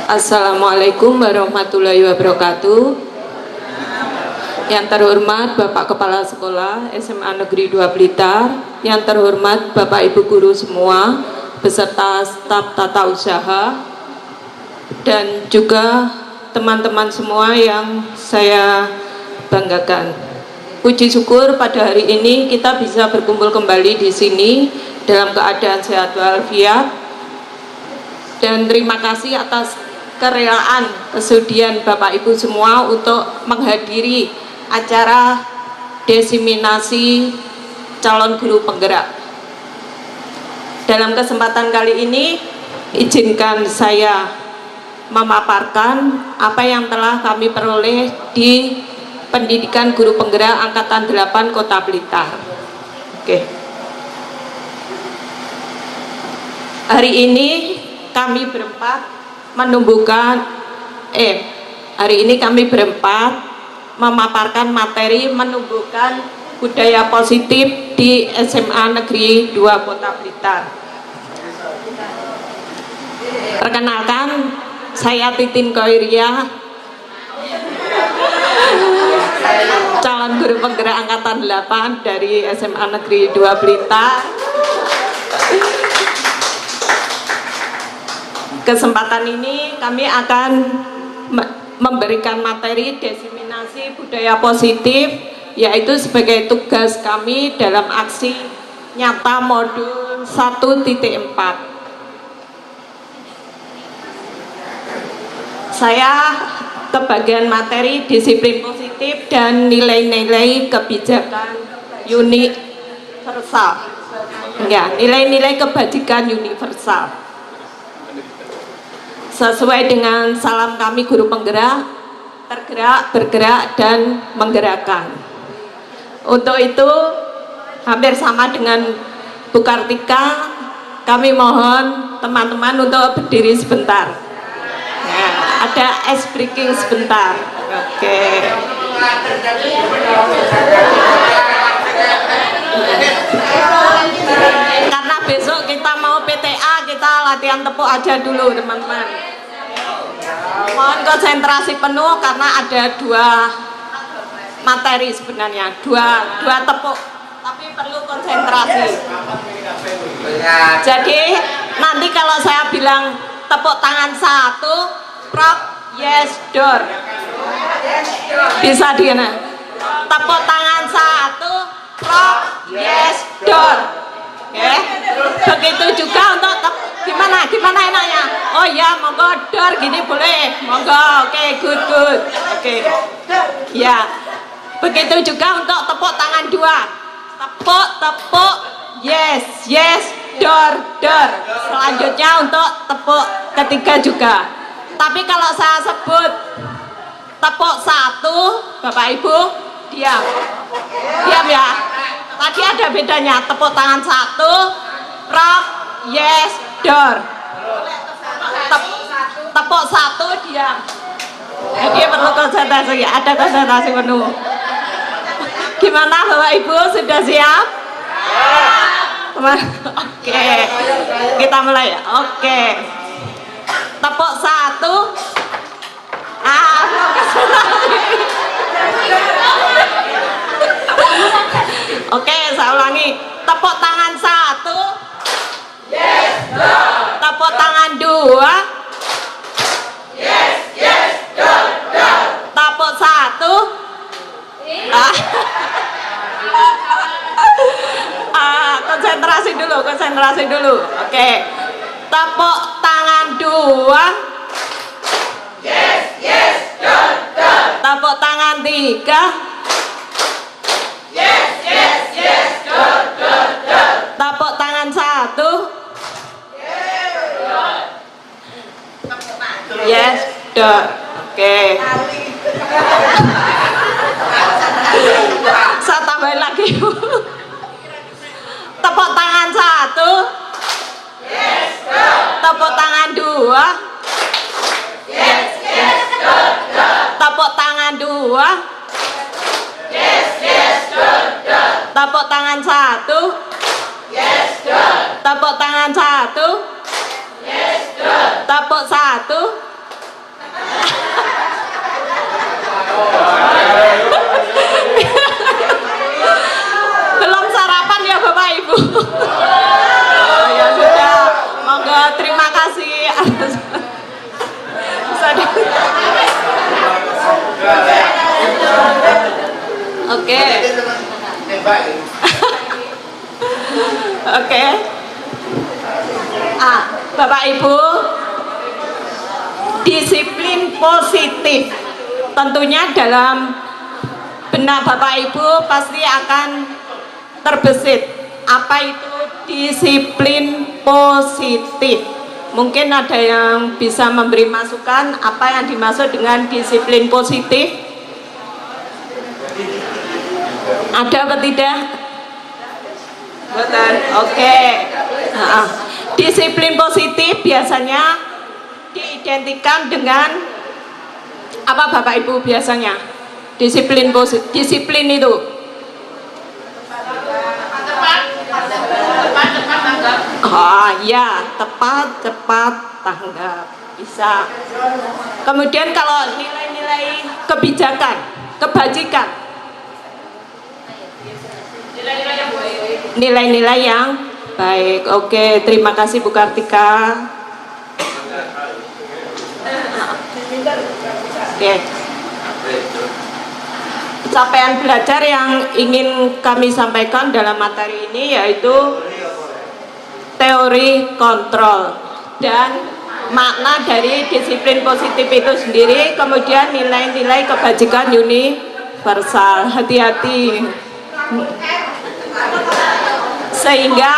Assalamualaikum warahmatullahi wabarakatuh. Yang terhormat Bapak Kepala Sekolah SMA Negeri 2 Blitar, yang terhormat Bapak Ibu guru semua beserta staf tata usaha, dan juga teman-teman semua yang saya banggakan. Puji syukur pada hari ini kita bisa berkumpul kembali di sini dalam keadaan sehat walafiat, dan terima kasih atas kerelaan, kesudian Bapak Ibu semua untuk menghadiri acara diseminasi calon guru penggerak. Dalam kesempatan kali ini, izinkan saya memaparkan apa yang telah kami peroleh di pendidikan guru penggerak Angkatan 8 Kota Blitar. Oke. Hari ini kami berempat memaparkan materi menumbuhkan budaya positif di SMA Negeri 2 Kota Blitar. Perkenalkan, saya Titin Koiria, calon guru penggerak Angkatan 8 dari SMA Negeri 2 Blitar. Kesempatan ini kami akan memberikan materi diseminasi budaya positif, yaitu sebagai tugas kami dalam aksi nyata modul 1.4. Saya kebagian materi disiplin positif dan nilai-nilai kebijakan universal. Ya, nilai-nilai kebajikan universal. Sesuai dengan salam kami guru penggerak, tergerak, bergerak, dan menggerakkan. Untuk itu, hampir sama dengan Bu Kartika, kami mohon teman-teman untuk berdiri sebentar. Ya, ada ice breaking sebentar. Oke. Karena besok kita mau PTA, kita latihan tepuk aja dulu teman-teman. Mohon konsentrasi penuh karena ada dua materi sebenarnya, dua tepuk, tapi perlu konsentrasi. Jadi nanti kalau saya bilang tepuk tangan 1, prok, yes, door. Bisa dia tepuk tangan 1, prok, yes, door. Oke, begitu juga untuk gimana enaknya? Oh ya, monggo door gini boleh, monggo. Oke, good. Oke, ya. Begitu juga untuk tepuk tangan 2, tepuk, yes, door. Selanjutnya untuk tepuk ketiga juga. Tapi kalau saya sebut tepuk 1, Bapak Ibu diam ya. Tadi ada bedanya, tepuk tangan 1, prok, yes, door. Tepuk 1 diam. Jadi perlu konsentrasi, ada konsentrasi penuh. Gimana Bapak Ibu, sudah siap? Oke, kita mulai ya. Oke, tepuk 1. Oke, saya ulangi. Tepuk tangan 1. Yes, go. Tepuk tangan 2. Yes, go. Tepuk 1. Konsentrasi dulu. Oke. Tepuk tangan 2. Yes, go. Tepuk tangan 3. Yes, go. Tepuk tangan 1. Yes, door. Oke. Saya tambahin lagi. Tepuk tangan 1. Yes, go. Tepuk tangan 2. Yes, go. Tepuk tangan 2. Yes, go. Tepuk tangan 1. Yes, go. Tepuk tangan 1. Yes, go. Tepuk 1. Oke. Oke. Bapak Ibu, disiplin positif tentunya dalam benak Bapak Ibu pasti akan terbesit. Apa itu disiplin positif? Mungkin ada yang bisa memberi masukan apa yang dimaksud dengan disiplin positif? Ada atau tidak? Betul. Oke. Disiplin positif biasanya diidentikan dengan apa Bapak Ibu biasanya? Disiplin positif, disiplin itu ya, tepat, cepat, tanggap, bisa. Kemudian kalau nilai-nilai kebijakan, kebajikan, nilai-nilai yang baik. Oke, terima kasih Bu Kartika. Oke. Capaian belajar yang ingin kami sampaikan dalam materi ini yaitu teori kontrol dan makna dari disiplin positif itu sendiri, kemudian nilai-nilai kebajikan universal. Hati-hati. Sehingga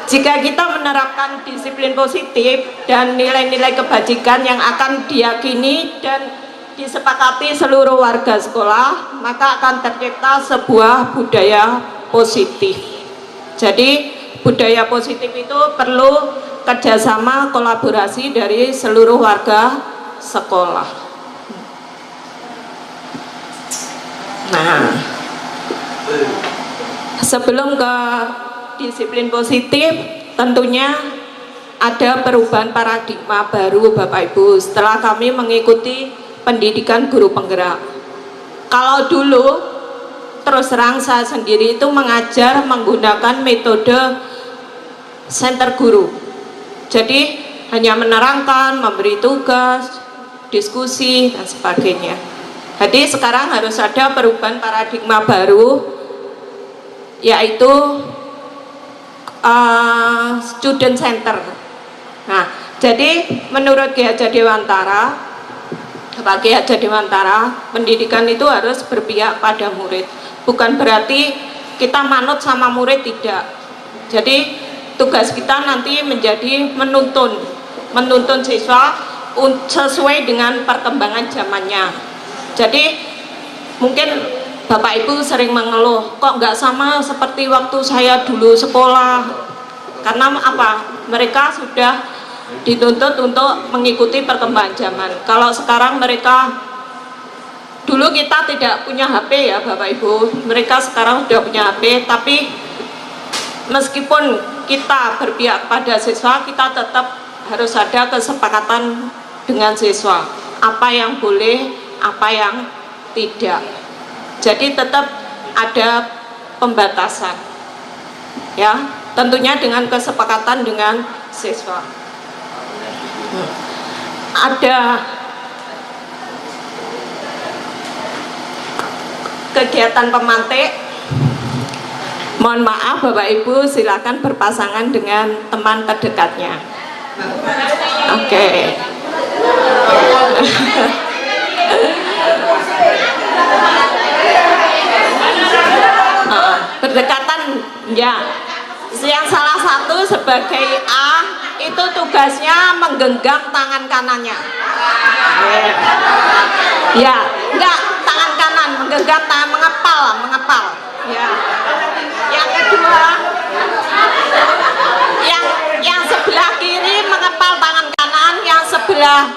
jika kita menerapkan disiplin positif dan nilai-nilai kebajikan yang akan diyakini dan disepakati seluruh warga sekolah, maka akan tercipta sebuah budaya positif. Jadi budaya positif itu perlu kerjasama kolaborasi dari seluruh warga sekolah. Nah, sebelum ke disiplin positif, tentunya ada perubahan paradigma baru Bapak Ibu setelah kami mengikuti pendidikan guru penggerak. Kalau dulu terus terang saya sendiri itu mengajar menggunakan metode center guru. Jadi hanya menerangkan, memberi tugas, diskusi dan sebagainya. Jadi sekarang harus ada perubahan paradigma baru, yaitu student center. Nah, jadi menurut Ki Hajar Dewantara, Pak Ki Hajar Dewantara, pendidikan itu harus berpihak pada murid. Bukan berarti kita manut sama murid, tidak. Jadi tugas kita nanti menjadi menuntun siswa sesuai dengan perkembangan zamannya. Jadi mungkin Bapak Ibu sering mengeluh, kok nggak sama seperti waktu saya dulu sekolah. Karena apa? Mereka sudah dituntut untuk mengikuti perkembangan zaman. Kalau sekarang mereka, dulu kita tidak punya HP ya Bapak Ibu, mereka sekarang sudah punya HP, tapi meskipun kita berpihak pada siswa, kita tetap harus ada kesepakatan dengan siswa, apa yang boleh, apa yang tidak. Jadi tetap ada pembatasan, ya, tentunya dengan kesepakatan dengan siswa. Ada kegiatan pemantik. Mohon maaf Bapak Ibu, silakan berpasangan dengan teman terdekatnya. Oke. Berdekatan ya. Yang salah satu sebagai A itu tugasnya menggenggam tangan kanannya. Ya, enggak, tangan kanan menggenggam tangan, mengepal. Ya. Yang kedua, yang sebelah kiri mengepal tangan kanan, yang sebelah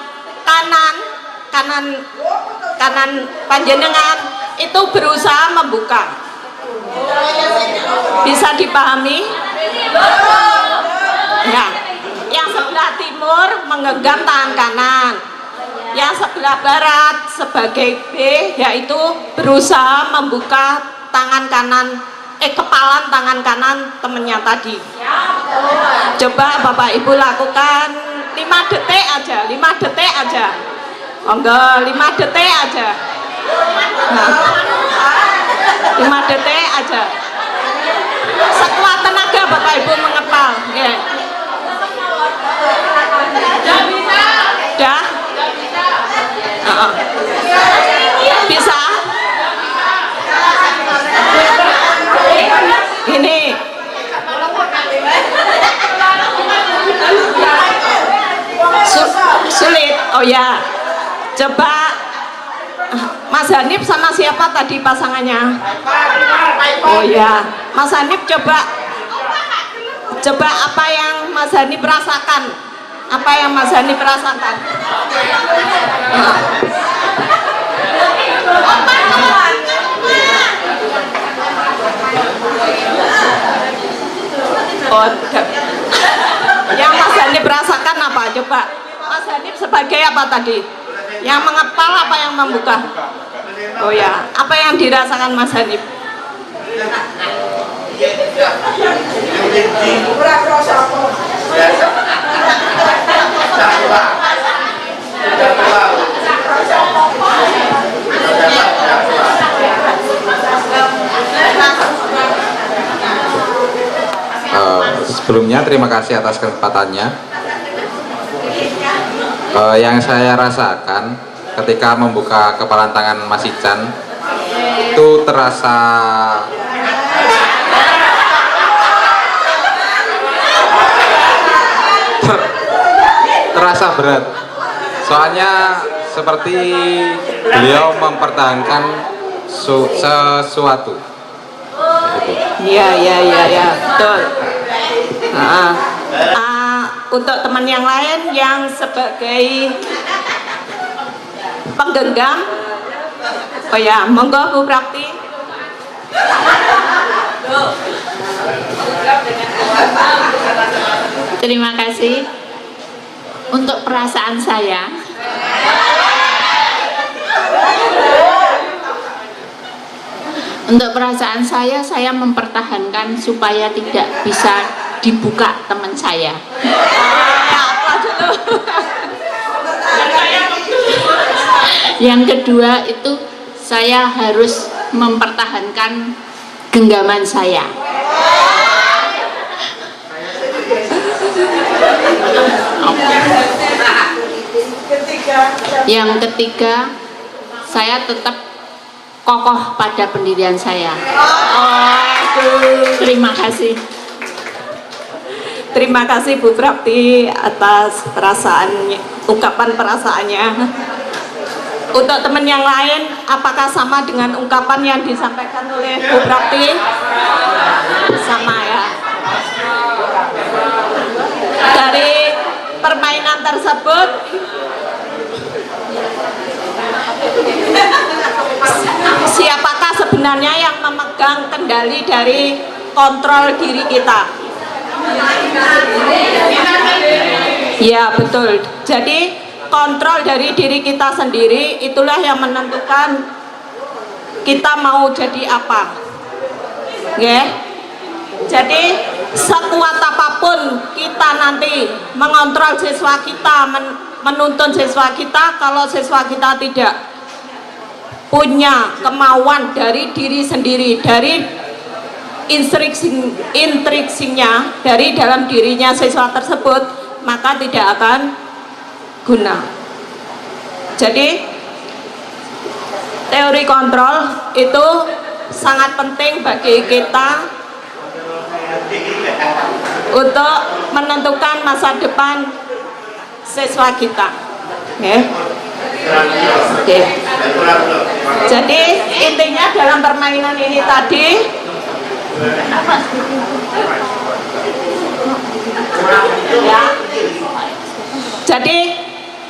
kanan panjenengan itu berusaha membuka. Bisa dipahami? Ya. Yang sebelah timur menggenggam tangan kanan, yang sebelah barat sebagai B yaitu berusaha membuka tangan kanan, kepalan tangan kanan temennya tadi. Coba Bapak Ibu lakukan 5 detik aja, 5 detik aja. Oh enggak, 5 detik aja. Nah. 5 detik aja. Sekuat tenaga Bapak Ibu mengepal. Ya. Dah? Bisa? Ini. Sulit. Oh ya. Coba Mas Hanif sama siapa tadi pasangannya? Oh ya, Mas Hanif coba apa yang Mas Hanif rasakan? Apa yang Mas Hanif rasakan? Oh, yang Mas Hanif rasakan apa? Coba Mas Hanif sebagai apa tadi? Yang mengepal apa yang membuka? Oh ya, apa yang dirasakan Mas Hanif? Sebelumnya terima kasih atas kesempatannya. Yang saya rasakan ketika membuka kepalan tangan Mas Ican itu terasa berat. Soalnya seperti beliau mempertahankan sesuatu. Iya, betul. Untuk teman yang lain yang sebagai penggenggam, oh ya, monggo Bu Prakti. Terima kasih untuk perasaan saya. Untuk perasaan saya mempertahankan supaya tidak bisa dibuka teman saya. Yang kedua itu saya harus mempertahankan genggaman saya. Yang ketiga, saya tetap kokoh pada pendirian saya. Terima kasih. Terima kasih Bu Prakti atas ungkapan perasaannya. Untuk teman yang lain, apakah sama dengan ungkapan yang disampaikan oleh Bu Prakti? Sama ya. Dari permainan tersebut, siapakah sebenarnya yang memegang kendali dari kontrol diri kita? Ya betul. Jadi kontrol dari diri kita sendiri itulah yang menentukan kita mau jadi apa. Ya. Jadi sekuat apapun kita nanti mengontrol siswa kita, menuntun siswa kita, kalau siswa kita tidak punya kemauan dari diri sendiri, dari instruksinya dari dalam dirinya siswa tersebut, maka tidak akan guna. Jadi teori kontrol itu sangat penting bagi kita untuk menentukan masa depan siswa kita. Oke. Jadi intinya dalam permainan ini tadi, ya. Jadi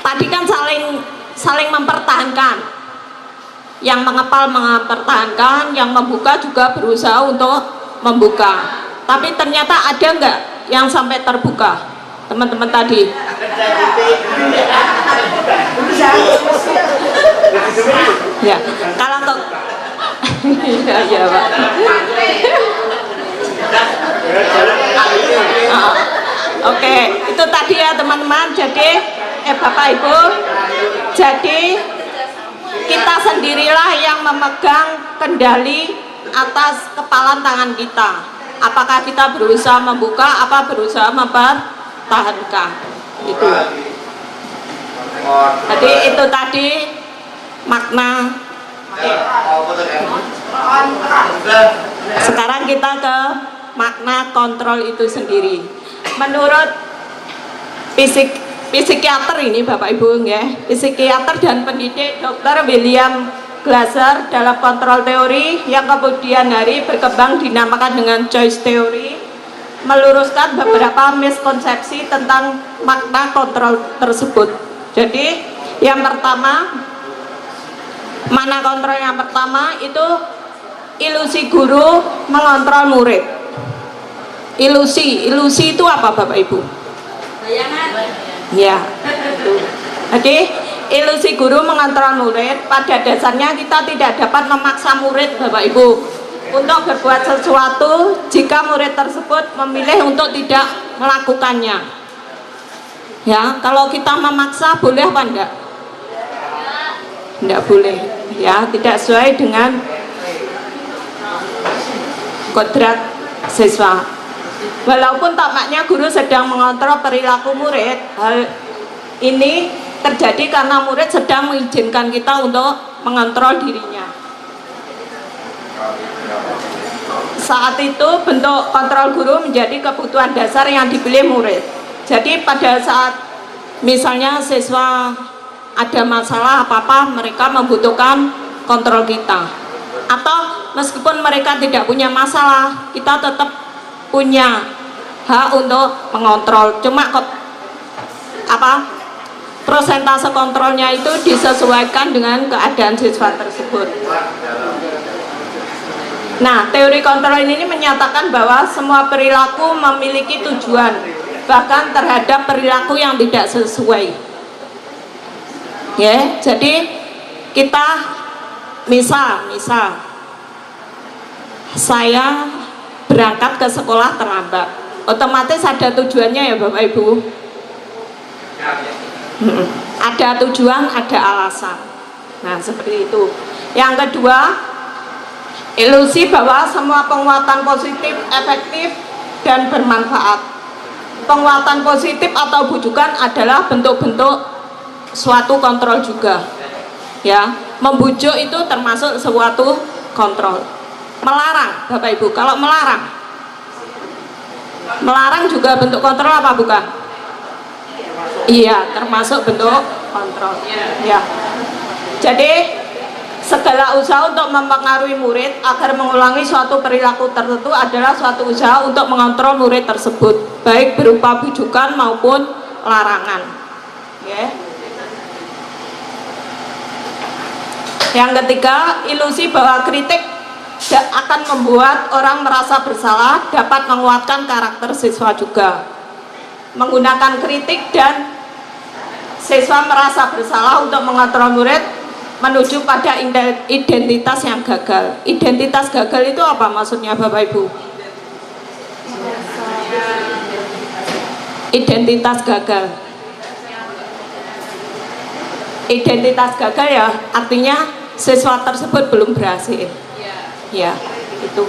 tadi kan saling mempertahankan. Yang mengepal mempertahankan, yang membuka juga berusaha untuk membuka. Tapi ternyata ada nggak yang sampai terbuka, teman-teman tadi? Ya, kalau untuk ya Pak. Oke, itu tadi ya teman-teman. Jadi Bapak Ibu, jadi kita sendirilah yang memegang kendali atas kepalan tangan kita. Apakah kita berusaha membuka, apa berusaha mempertahankan. Itu. Jadi itu tadi makna. Sekarang kita ke makna kontrol itu sendiri. Menurut psikiater ini Bapak Ibu ya, psikiater dan pendidik Dr. William Glasser dalam kontrol teori yang kemudian hari berkembang dinamakan dengan choice theory, meluruskan beberapa miskonsepsi tentang makna kontrol tersebut. Jadi yang pertama, makna kontrol yang pertama itu ilusi guru mengontrol murid. Ilusi itu apa Bapak Ibu? Bayangan. Ya, itu. Jadi ilusi guru mengontrol murid, pada dasarnya kita tidak dapat memaksa murid Bapak Ibu untuk berbuat sesuatu jika murid tersebut memilih untuk tidak melakukannya. Ya, kalau kita memaksa boleh apa enggak? Enggak boleh. Ya, tidak sesuai dengan kodrat siswa. Walaupun tampaknya guru sedang mengontrol perilaku murid, hal ini terjadi karena murid sedang mengizinkan kita untuk mengontrol dirinya. Saat itu bentuk kontrol guru menjadi kebutuhan dasar yang dipilih murid. Jadi pada saat misalnya siswa ada masalah apa-apa, mereka membutuhkan kontrol kita. Atau meskipun mereka tidak punya masalah, kita tetap punya hak untuk mengontrol. Cuma prosentase kontrolnya itu disesuaikan dengan keadaan siswa tersebut. Nah, teori kontrol ini menyatakan bahwa semua perilaku memiliki tujuan, bahkan terhadap perilaku yang tidak sesuai. Ya, jadi kita misal saya berangkat ke sekolah terlambat, otomatis ada tujuannya ya Bapak Ibu. Ada tujuan, ada alasan. Nah, seperti itu. Yang kedua, ilusi bahwa semua penguatan positif efektif dan bermanfaat. Penguatan positif atau bujukan adalah bentuk-bentuk suatu kontrol juga. Ya, membujuk itu termasuk suatu kontrol. Melarang, Bapak Ibu, kalau melarang juga bentuk kontrol apa bukan? Iya, termasuk bentuk kontrol. Ya. Jadi segala usaha untuk mempengaruhi murid agar mengulangi suatu perilaku tertentu adalah suatu usaha untuk mengontrol murid tersebut, baik berupa bujukan maupun larangan. Ya. Yang ketiga, ilusi bahwa kritik akan membuat orang merasa bersalah dapat menguatkan karakter siswa juga. Menggunakan kritik dan siswa merasa bersalah untuk mengontrol murid menuju pada identitas yang gagal. Identitas gagal itu apa maksudnya Bapak Ibu? Identitas gagal. Identitas gagal ya artinya siswa tersebut belum berhasil. Ya, itu.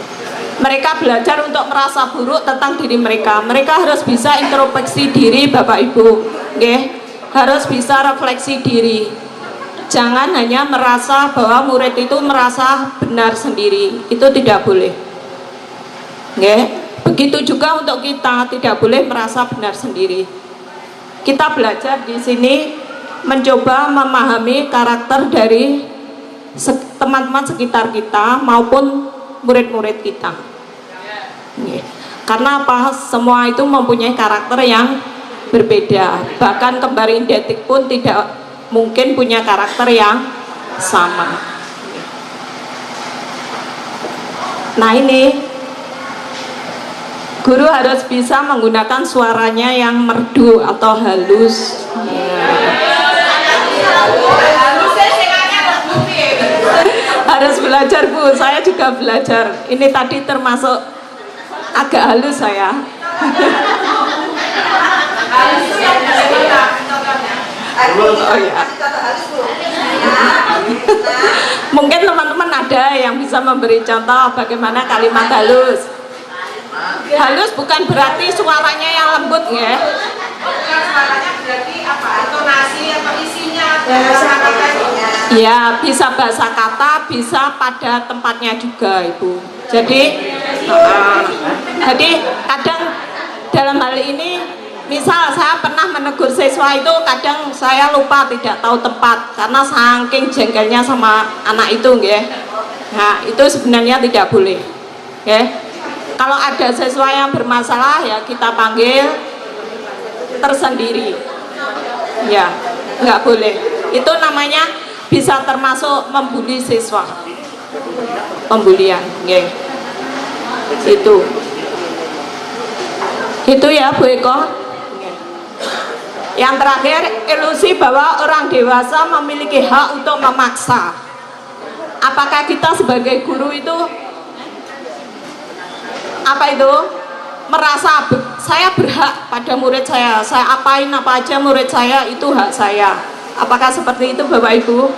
Mereka belajar untuk merasa buruk tentang diri mereka. Mereka harus bisa introspeksi diri Bapak Ibu. Okay? Harus bisa refleksi diri. Jangan hanya merasa bahwa murid itu merasa benar sendiri. Itu tidak boleh. Okay? Begitu juga untuk kita, tidak boleh merasa benar sendiri. Kita belajar di sini mencoba memahami karakter dari teman-teman sekitar kita maupun murid-murid kita. Karena apa? Semua itu mempunyai karakter yang berbeda. Bahkan kembar identik pun tidak mungkin punya karakter yang sama. Nah, ini guru harus bisa menggunakan suaranya yang merdu atau halus. Harus belajar Bu, saya juga belajar. Ini tadi termasuk agak halus saya. Oh, ya. Mungkin teman-teman ada ada yang bisa memberi contoh bagaimana kalimat halus? Halus bukan berarti suaranya yang lembut ya. Suaranya berarti apa? Intonasi atau isinya? Bahasa katanya. Ya, bisa bahasa kata, bisa pada tempatnya juga, Ibu. Jadi kadang dalam hal ini, misal saya pernah menegur siswa itu, kadang saya lupa tidak tahu tempat karena saking jengkelnya sama anak itu, ya. Nah, itu sebenarnya tidak boleh, ya. Kalau ada siswa yang bermasalah ya kita panggil tersendiri, ya, nggak boleh. Itu namanya bisa termasuk membuli siswa, pembulian, ya. Itu ya Bu Eko. Yang terakhir, ilusi bahwa orang dewasa memiliki hak untuk memaksa. Apakah kita sebagai guru itu merasa saya berhak pada murid saya apain apa aja murid saya, itu hak saya? Apakah seperti itu Bapak Ibu?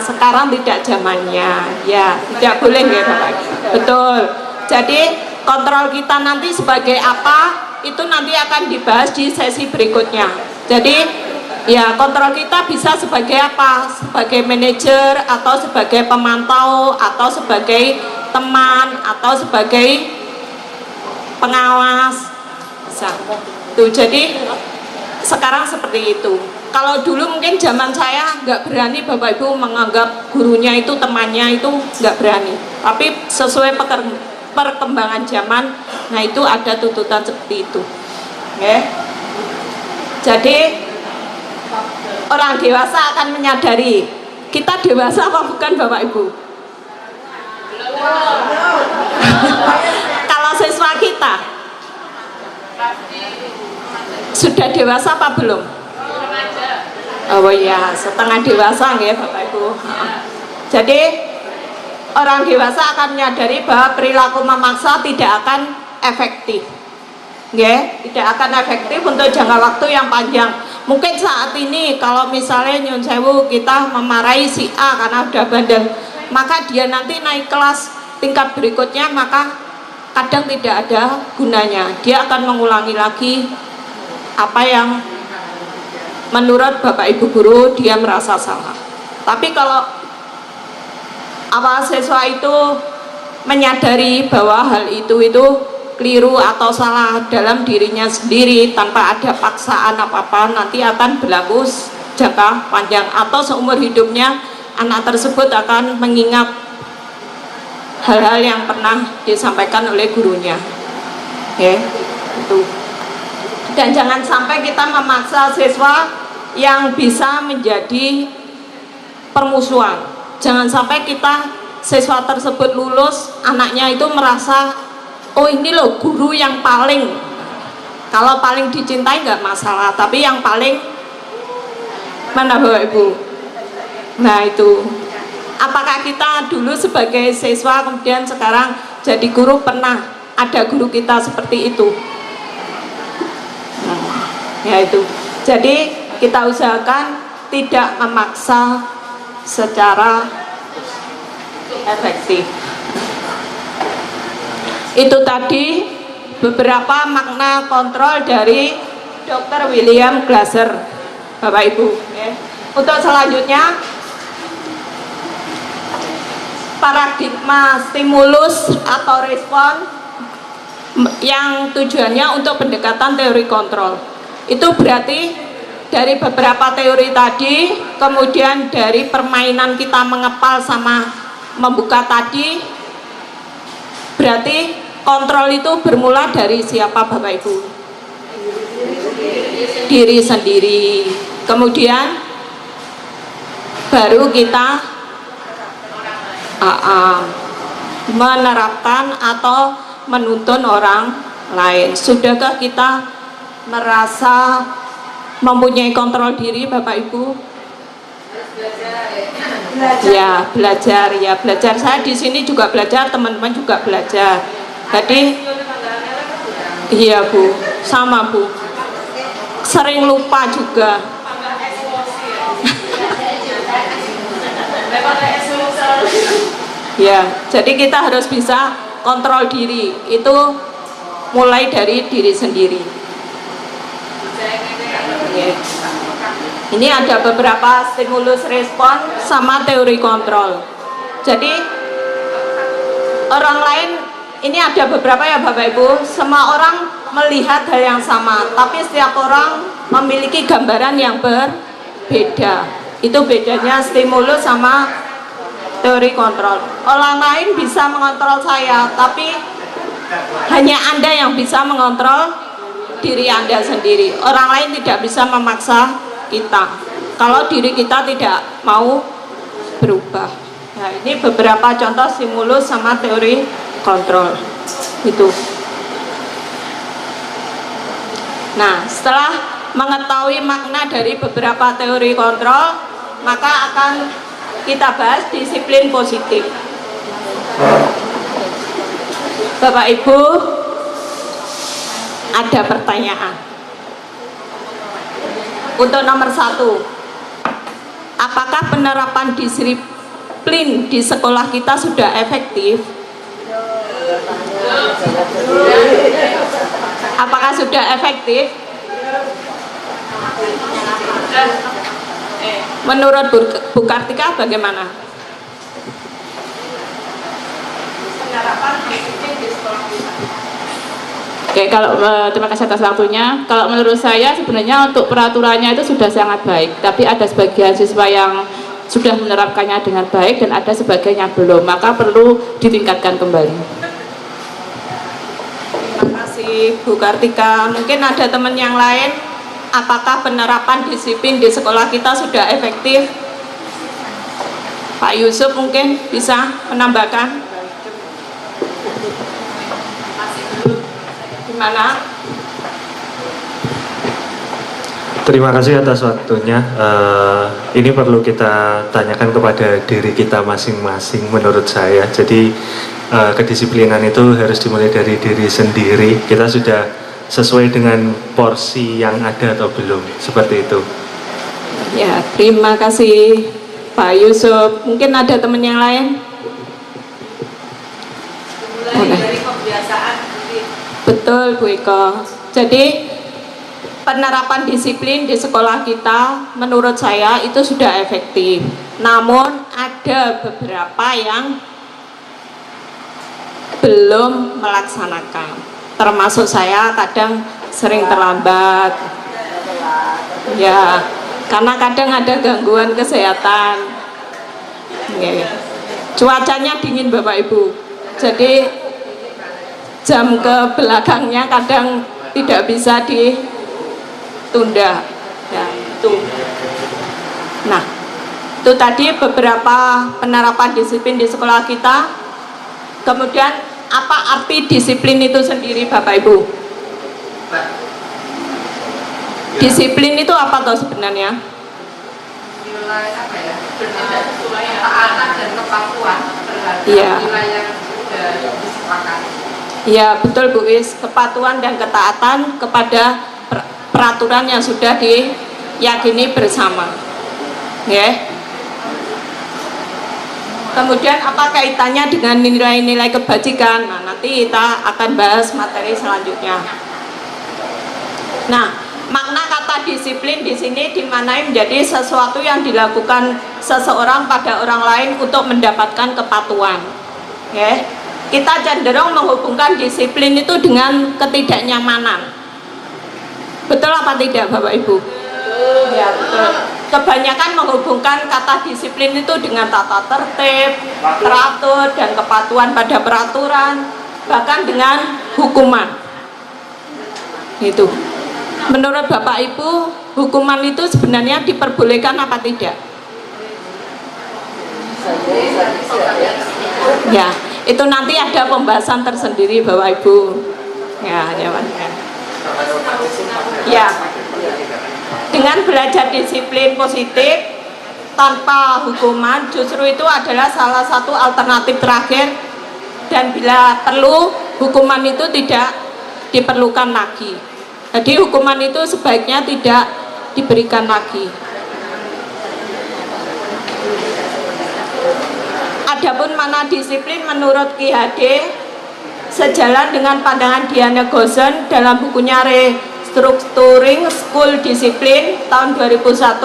Sekarang tidak zamannya, ya, tidak boleh ya Bapak Ibu. Betul. Jadi kontrol kita nanti sebagai apa, itu nanti akan dibahas di sesi berikutnya. Jadi ya, kontrol kita bisa sebagai apa? Sebagai manajer, atau sebagai pemantau, atau sebagai teman, atau sebagai pengawas, bisa. Tuh, jadi sekarang seperti itu. Kalau dulu mungkin zaman saya nggak berani Bapak Ibu menganggap gurunya itu temannya, itu nggak berani. Tapi sesuai perkembangan zaman, nah itu ada tuntutan seperti itu. Okay. Jadi orang dewasa akan menyadari kita dewasa apa bukan Bapak Ibu? Kalau siswa kita sudah dewasa apa belum? Oh ya, setengah dewasa ya Bapak Ibu. Jadi orang dewasa akan menyadari bahwa perilaku memaksa tidak akan efektif. Tidak akan efektif untuk jangka waktu yang panjang. Mungkin saat ini kalau misalnya nyun sewu kita memarahi si A karena udah bandel, maka dia nanti naik kelas tingkat berikutnya maka kadang tidak ada gunanya. Dia akan mengulangi lagi apa yang menurut Bapak Ibu guru dia merasa salah. Tapi kalau awal siswa itu menyadari bahwa hal itu keliru atau salah dalam dirinya sendiri tanpa ada paksaan apa-apa, nanti akan berlaku jangka panjang atau seumur hidupnya anak tersebut akan mengingat hal-hal yang pernah disampaikan oleh gurunya. Itu. Dan jangan sampai kita memaksa siswa yang bisa menjadi permusuhan. Jangan sampai kita siswa tersebut lulus, anaknya itu merasa, oh ini loh guru yang paling, kalau paling dicintai nggak masalah, tapi yang paling mana Bapak Ibu? Nah itu, apakah kita dulu sebagai siswa kemudian sekarang jadi guru pernah ada guru kita seperti itu? Ya itu, jadi kita usahakan tidak memaksa secara efektif. Itu tadi beberapa makna kontrol dari Dr. William Glasser, Bapak Ibu. Untuk selanjutnya, paradigma stimulus atau respon yang tujuannya untuk pendekatan teori kontrol. Itu berarti dari beberapa teori tadi, kemudian dari permainan kita mengepal sama membuka tadi, berarti kontrol itu bermula dari siapa Bapak Ibu? Diri sendiri. Kemudian baru kita menerapkan atau menuntun orang lain. Sudahkah kita merasa mempunyai kontrol diri Bapak Ibu? Ya, belajar. Saya di sini juga belajar, teman-teman juga belajar. Jadi iya Bu, sama Bu. Sering lupa juga. Ya, jadi kita harus bisa kontrol diri. Itu mulai dari diri sendiri. Oke. Ini ada beberapa stimulus respon sama teori kontrol. Jadi orang lain, ini ada beberapa ya Bapak Ibu, semua orang melihat hal yang sama, tapi setiap orang memiliki gambaran yang berbeda. Itu bedanya stimulus sama teori kontrol. Orang lain bisa mengontrol saya, tapi hanya Anda yang bisa mengontrol diri Anda sendiri. Orang lain tidak bisa memaksa kita kalau diri kita tidak mau berubah. Nah, ini beberapa contoh stimulus sama teori kontrol itu. Nah, setelah mengetahui makna dari beberapa teori kontrol, maka akan kita bahas disiplin positif. Bapak Ibu, ada pertanyaan. Untuk nomor 1, apakah penerapan disiplin di sekolah kita sudah efektif? Apakah sudah efektif? Menurut Bu Kartika bagaimana? Penerapan disiplin di sekolah kita. Oke, kalau terima kasih atas waktunya. Kalau menurut saya sebenarnya untuk peraturannya itu sudah sangat baik, tapi ada sebagian siswa yang sudah menerapkannya dengan baik dan ada sebagian yang belum, maka perlu ditingkatkan kembali. Terima kasih Bu Kartika. Mungkin ada teman yang lain, apakah penerapan disiplin di sekolah kita sudah efektif? Pak Yusuf mungkin bisa menambahkan. Gimana? Terima kasih atas waktunya. Ini perlu kita tanyakan kepada diri kita masing-masing menurut saya. Jadi kedisiplinan itu harus dimulai dari diri sendiri. Kita sudah sesuai dengan porsi yang ada atau belum, seperti itu. Ya, terima kasih Pak Yusuf. Mungkin ada teman yang lain? Mulai dari kebiasaan. Betul Bu Eko. Jadi penerapan disiplin di sekolah kita menurut saya itu sudah efektif. Namun ada beberapa yang belum melaksanakan. Termasuk saya kadang sering terlambat. Ya, karena kadang ada gangguan kesehatan. Oke. Cuacanya dingin Bapak Ibu. Jadi jam ke belakangnya kadang tidak bisa ditunda. Ya, itu. Nah, itu tadi beberapa penerapan disiplin di sekolah kita. Kemudian apa arti disiplin itu sendiri Bapak Ibu? Disiplin itu apa toh sebenarnya? Nilai apa ya? Ketaatan dan kepatuhan terhadap nilai yang sudah disepakati. Ya betul Bu Is, kepatuhan dan ketaatan kepada peraturan yang sudah diyakini bersama. Ya. Kemudian apa kaitannya dengan nilai-nilai kebajikan? Nah, nanti kita akan bahas materi selanjutnya. Nah, makna kata disiplin di sini dimaknai menjadi sesuatu yang dilakukan seseorang pada orang lain untuk mendapatkan kepatuhan. Ya. Kita cenderung menghubungkan disiplin itu dengan ketidaknyamanan. Betul apa tidak Bapak Ibu? Ya betul. Kebanyakan menghubungkan kata disiplin itu dengan tata tertib, teratur, dan kepatuhan pada peraturan, bahkan dengan hukuman. Itu. Menurut Bapak Ibu, hukuman itu sebenarnya diperbolehkan apa tidak? Ya, itu nanti ada pembahasan tersendiri Bapak Ibu. Ya, ya. Dengan belajar disiplin positif tanpa hukuman, justru itu adalah salah satu alternatif terakhir, dan bila perlu hukuman itu tidak diperlukan lagi. Jadi hukuman itu sebaiknya tidak diberikan lagi. Adapun makna disiplin menurut Ki Hadi sejalan dengan pandangan Diana Gosen dalam bukunya Restructuring School Discipline tahun 2001,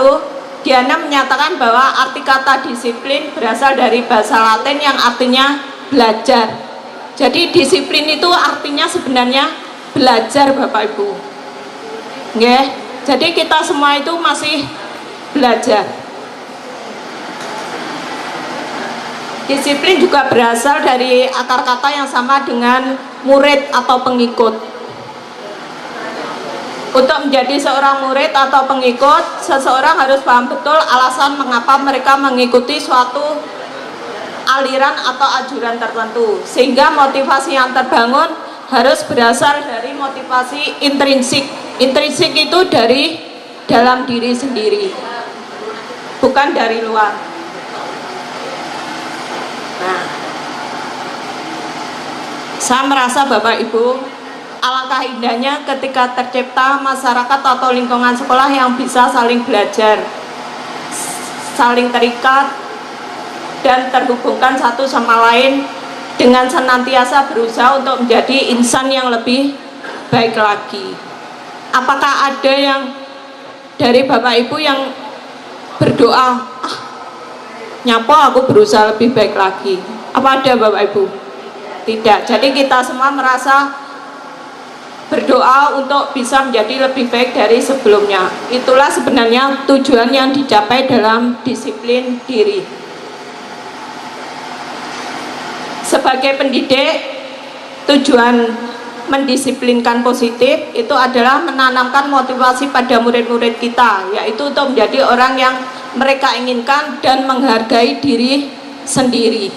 Diana menyatakan bahwa arti kata disiplin berasal dari bahasa Latin yang artinya belajar. Jadi disiplin itu artinya sebenarnya belajar, Bapak Ibu. Nggih. Jadi kita semua itu masih belajar. Disiplin juga berasal dari akar kata yang sama dengan murid atau pengikut. Untuk menjadi seorang murid atau pengikut, seseorang harus paham betul alasan mengapa mereka mengikuti suatu aliran atau ajuran tertentu, sehingga motivasi yang terbangun harus berasal dari motivasi intrinsik. Intrinsik itu dari dalam diri sendiri, bukan dari luar. Nah, saya merasa Bapak Ibu, alangkah indahnya ketika tercipta masyarakat atau lingkungan sekolah yang bisa saling belajar, saling terikat dan terhubungkan satu sama lain dengan senantiasa berusaha untuk menjadi insan yang lebih baik lagi. Apakah ada yang dari Bapak Ibu yang berdoa, nyapa aku berusaha lebih baik lagi? Apa ada Bapak Ibu? Tidak. Jadi kita semua merasa berdoa untuk bisa menjadi lebih baik dari sebelumnya. Itulah sebenarnya tujuan yang dicapai dalam disiplin diri. Sebagai pendidik, tujuan mendisiplinkan positif itu adalah menanamkan motivasi pada murid-murid kita, yaitu untuk menjadi orang yang mereka inginkan dan menghargai diri sendiri.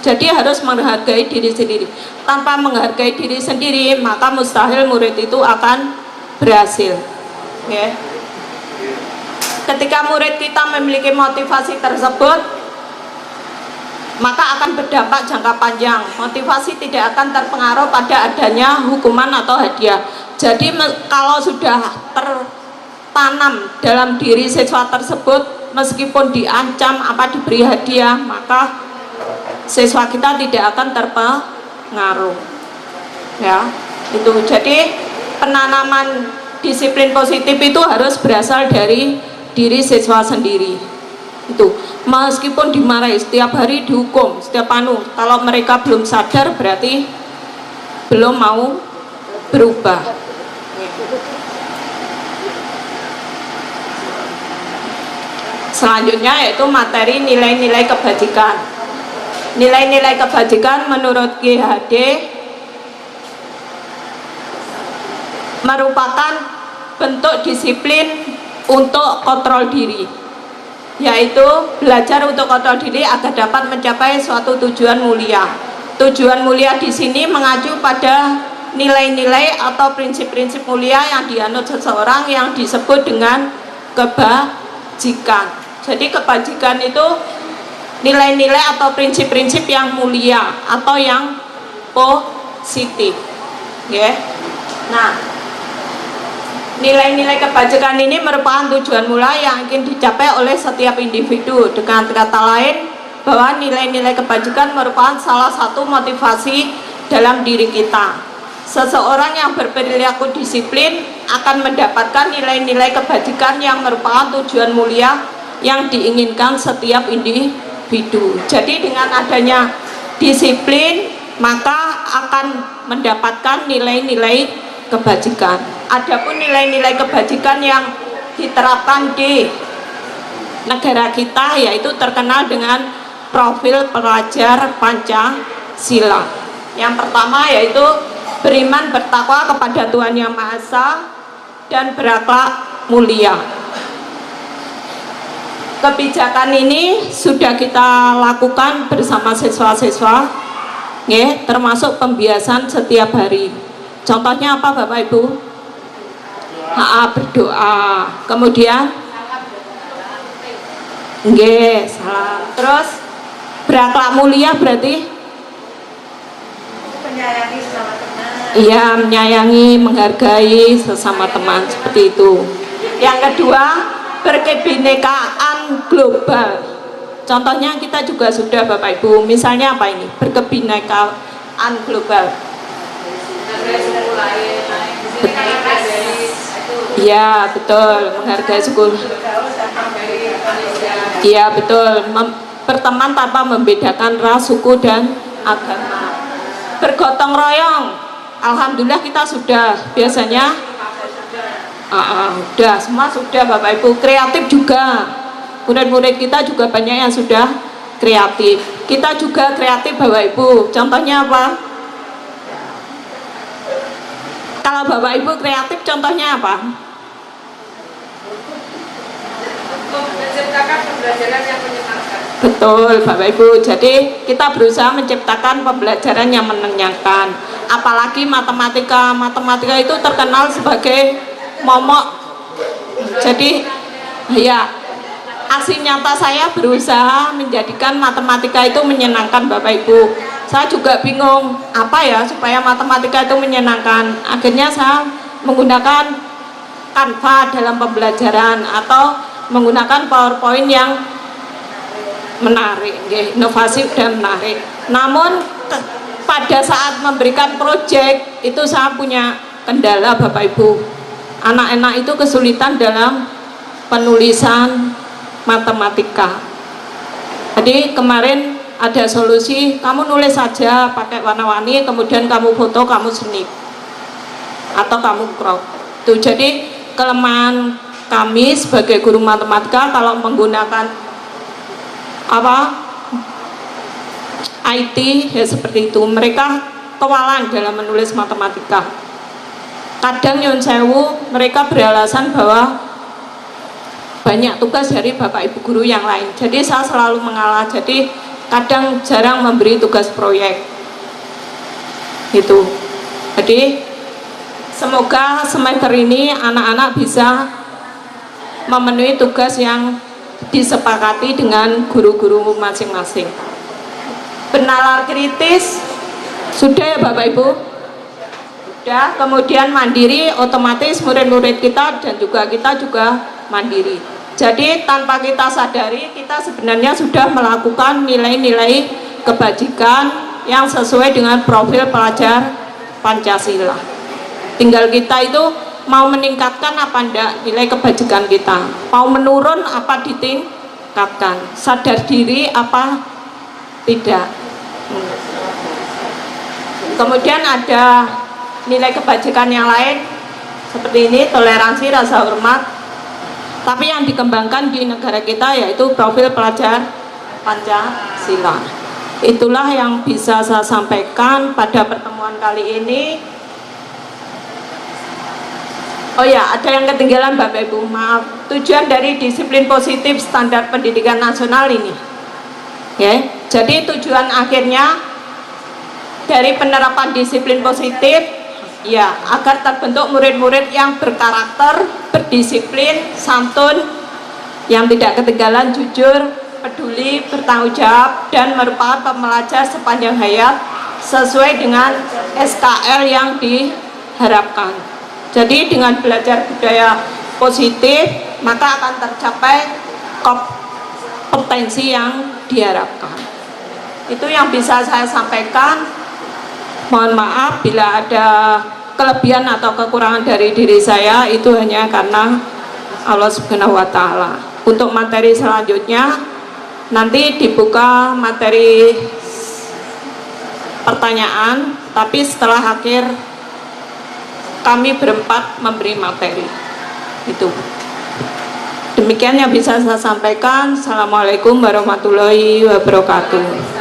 Jadi harus menghargai diri sendiri. Tanpa menghargai diri sendiri, maka mustahil murid itu akan berhasil. Okay. Ketika murid kita memiliki motivasi tersebut, maka akan berdampak jangka panjang. Motivasi tidak akan terpengaruh pada adanya hukuman atau hadiah. Jadi kalau sudah tertanam dalam diri siswa tersebut, meskipun diancam apa diberi hadiah, maka siswa kita tidak akan terpengaruh. Ya, itu. Jadi penanaman disiplin positif itu harus berasal dari diri siswa sendiri. Itu meskipun dimarahi setiap hari, dihukum setiap kalau mereka belum sadar berarti belum mau berubah. Selanjutnya yaitu materi nilai-nilai kebajikan. Nilai-nilai kebajikan menurut Ki Hadi merupakan bentuk disiplin untuk kontrol diri, yaitu belajar untuk kontrol diri agar dapat mencapai suatu tujuan mulia. Tujuan mulia di sini mengacu pada nilai-nilai atau prinsip-prinsip mulia yang dianut seseorang yang disebut dengan kebajikan. Jadi kebajikan itu nilai-nilai atau prinsip-prinsip yang mulia atau yang positif. Ya. Nah, nilai-nilai kebajikan ini merupakan tujuan mula yang ingin dicapai oleh setiap individu. Dengan kata lain, bahwa nilai-nilai kebajikan merupakan salah satu motivasi dalam diri kita. Seseorang yang berperilaku disiplin akan mendapatkan nilai-nilai kebajikan yang merupakan tujuan mulia yang diinginkan setiap individu. Jadi dengan adanya disiplin, maka akan mendapatkan nilai-nilai kebajikan. Adapun nilai-nilai kebajikan yang diterapkan di negara kita yaitu terkenal dengan profil pelajar Pancasila. Yang pertama yaitu beriman bertakwa kepada Tuhan Yang Maha Esa dan berakhlak mulia. Kebijakan ini sudah kita lakukan bersama siswa-siswa, termasuk pembiasan setiap hari. Contohnya apa Bapak Ibu? Berdoa. Kemudian salam. Terus berakhlak mulia berarti menyayangi sesama teman. Iya, menyayangi, menghargai sesama teman, seperti itu. Yang kedua, berkebinekaan global. Contohnya kita juga sudah Bapak Ibu, misalnya apa ini? Berkebinekaan global. Iya betul, menghargai suku. Iya betul, berteman tanpa membedakan ras, suku dan agama. Bergotong royong, alhamdulillah kita sudah. Biasanya udah semua sudah Bapak Ibu. Kreatif juga, murid-murid kita juga banyak yang sudah kreatif. Kita juga kreatif Bapak Ibu. Contohnya apa? Kalau Bapak Ibu kreatif contohnya apa? Menciptakan pembelajaran yang menyenangkan. Betul Bapak Ibu, jadi kita berusaha menciptakan pembelajaran yang menyenangkan. Apalagi matematika itu terkenal sebagai momok. Jadi ya, aksi nyata saya berusaha menjadikan matematika itu menyenangkan Bapak Ibu. Saya juga bingung apa ya supaya matematika itu menyenangkan. Akhirnya saya menggunakan Canva dalam pembelajaran atau menggunakan PowerPoint yang menarik, inovatif dan menarik. Namun pada saat memberikan proyek itu saya punya kendala Bapak Ibu. Anak-anak itu kesulitan dalam penulisan matematika. Jadi kemarin ada solusi, kamu nulis saja pakai warna-warni, kemudian kamu foto, kamu snip atau kamu crop. Tuh, jadi kelemahan kami sebagai guru matematika kalau menggunakan IT ya seperti itu, mereka kewalan dalam menulis matematika. Kadang nyun sewu mereka beralasan bahwa banyak tugas dari Bapak Ibu guru yang lain, jadi saya selalu mengalah, jadi kadang jarang memberi tugas proyek itu. Jadi semoga semester ini anak-anak bisa memenuhi tugas yang disepakati dengan guru-guru masing-masing. Bernalar kritis sudah ya Bapak Ibu? Sudah. Kemudian mandiri, otomatis murid-murid kita dan juga kita juga mandiri. Jadi tanpa kita sadari kita sebenarnya sudah melakukan nilai-nilai kebajikan yang sesuai dengan profil pelajar Pancasila. Tinggal kita itu mau meningkatkan apa enggak nilai kebajikan kita, mau menurun apa ditingkatkan, sadar diri apa tidak. Kemudian ada nilai kebajikan yang lain seperti ini, toleransi, rasa hormat. Tapi yang dikembangkan di negara kita yaitu profil pelajar Pancasila. Itulah yang bisa saya sampaikan pada pertemuan kali ini. Oh ya, ada yang ketinggalan Bapak Ibu, maaf. Tujuan dari disiplin positif standar pendidikan nasional ini, ya. Jadi tujuan akhirnya dari penerapan disiplin positif, ya, agar terbentuk murid-murid yang berkarakter, berdisiplin, santun, yang tidak ketinggalan, jujur, peduli, bertanggung jawab, dan merupakan pembelajar sepanjang hayat sesuai dengan SKL yang diharapkan. Jadi dengan belajar budaya positif maka akan tercapai kompetensi yang diharapkan. Itu yang bisa saya sampaikan. Mohon maaf bila ada kelebihan atau kekurangan dari diri saya, itu hanya karena Allah Subhanahu wa Ta'ala. Untuk materi selanjutnya nanti dibuka materi pertanyaan, tapi setelah akhir kami berempat memberi materi. Itu demikian yang bisa saya sampaikan. Assalamualaikum warahmatullahi wabarakatuh.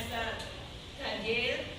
Master Daniel